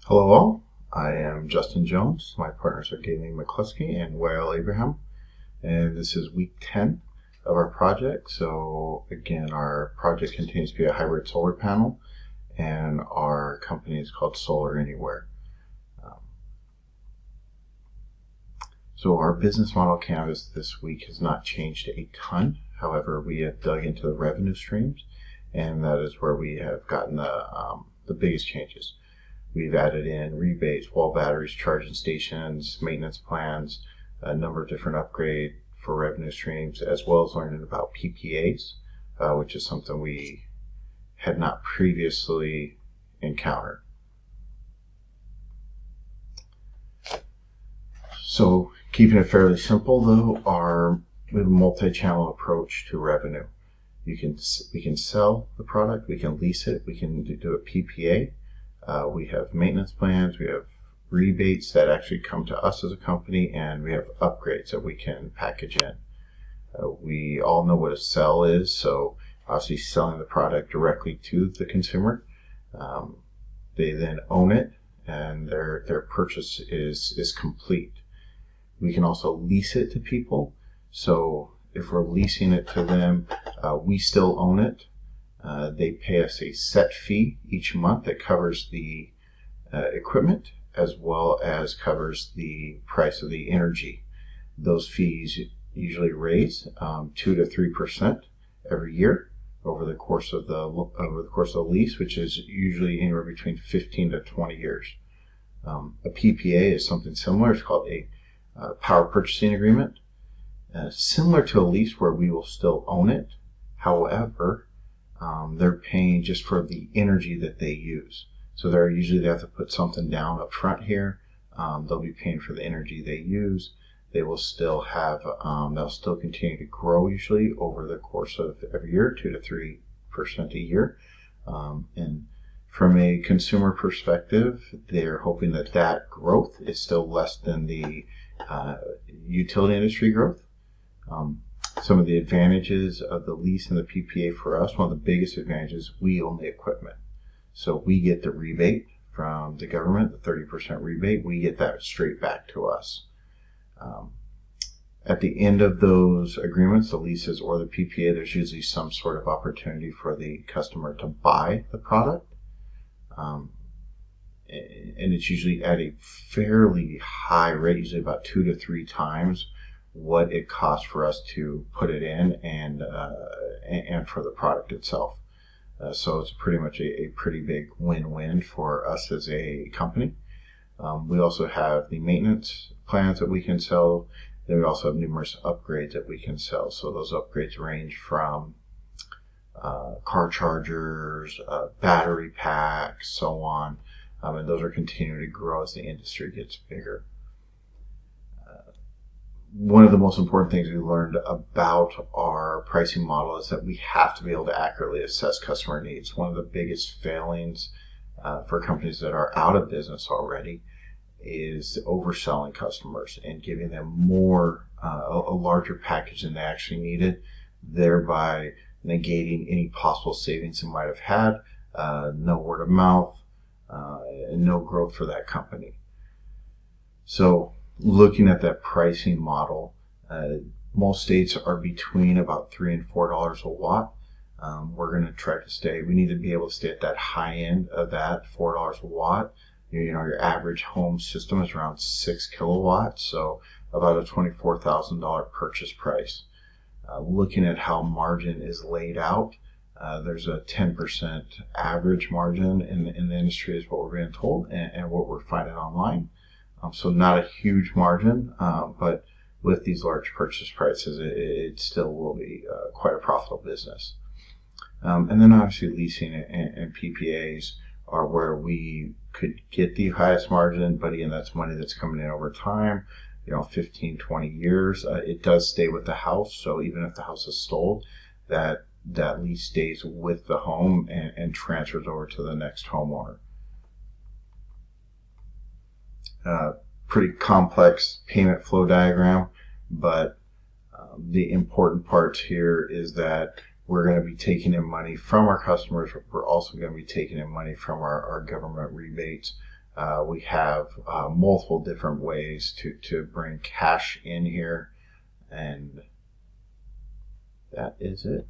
Hello all, I am Justin Jones. My partners are Galen McCluskey and Wael Abraham, and this is week 10 of our project. So again, our project continues to be a hybrid solar panel, and our company is called Solar Anywhere. So our business model canvas this week has not changed a ton. However, we have dug into the revenue streams, and that is where we have gotten the biggest changes. We've added in rebates, wall batteries, charging stations, maintenance plans, a number of different upgrades for revenue streams, as well as learning about PPAs, which is something we had not previously encountered. So keeping it fairly simple though, we have a multi-channel approach to revenue. We can sell the product, we can lease it, we can do a PPA. We have maintenance plans, we have rebates that actually come to us as a company, and we have upgrades that we can package in. We all know what a sell is, so obviously selling the product directly to the consumer. They then own it, and their purchase is complete. We can also lease it to people, so if we're leasing it to them, we still own it. They pay us a set fee each month that covers the equipment as well as covers the price of the energy. Those fees usually raise 2 to 3% every year over the course of the lease, which is usually anywhere between 15 to 20 years. A PPA is something similar. It's called a power purchasing agreement, similar to a lease where we will still own it. However, they're paying just for the energy that they use. So they have to put something down up front here. They'll be paying for the energy they use. They will still have, they'll still continue to grow usually over the course of every year, 2 to 3% a year. And from a consumer perspective, they're hoping that growth is still less than the utility industry growth. Some of the advantages of the lease and the PPA for us, one of the biggest advantages, we own the equipment. So we get the rebate from the government, the 30% rebate, we get that straight back to us. At the end of those agreements, the leases or the PPA, there's usually some sort of opportunity for the customer to buy the product. And it's usually at a fairly high rate, usually about 2 to 3 times what it costs for us to put it in and for the product itself. So it's pretty much a pretty big win-win for us as a company. We also have the maintenance plans that we can sell. Then we also have numerous upgrades that we can sell. So those upgrades range from car chargers, battery packs, so on. And those are continuing to grow as the industry gets bigger. One of the most important things we learned about our pricing model is that we have to be able to accurately assess customer needs. One of the biggest failings for companies that are out of business already is overselling customers and giving them a larger package than they actually needed, thereby negating any possible savings they might have had, no word of mouth, and no growth for that company. So looking at that pricing model, most states are between about $3 and $4 a watt. We're going to try to we need to be able to stay at that high end of that $4 a watt. Your average home system is around 6 kilowatts, so about a $24,000 purchase price. Looking at how margin is laid out, there's a 10% average margin in the industry is what we're being told and what we're finding online. So not a huge margin, but with these large purchase prices, it still will be quite a profitable business. And then obviously leasing and PPAs are where we could get the highest margin, but again, that's money that's coming in over time, 15, 20 years. It does stay with the house, so even if the house is sold, that lease stays with the home and transfers over to the next homeowner. Pretty complex payment flow diagram, but the important part here is that we're going to be taking in money from our customers. We're also going to be taking in money from our government rebates. We have multiple different ways to bring cash in here, and that is it.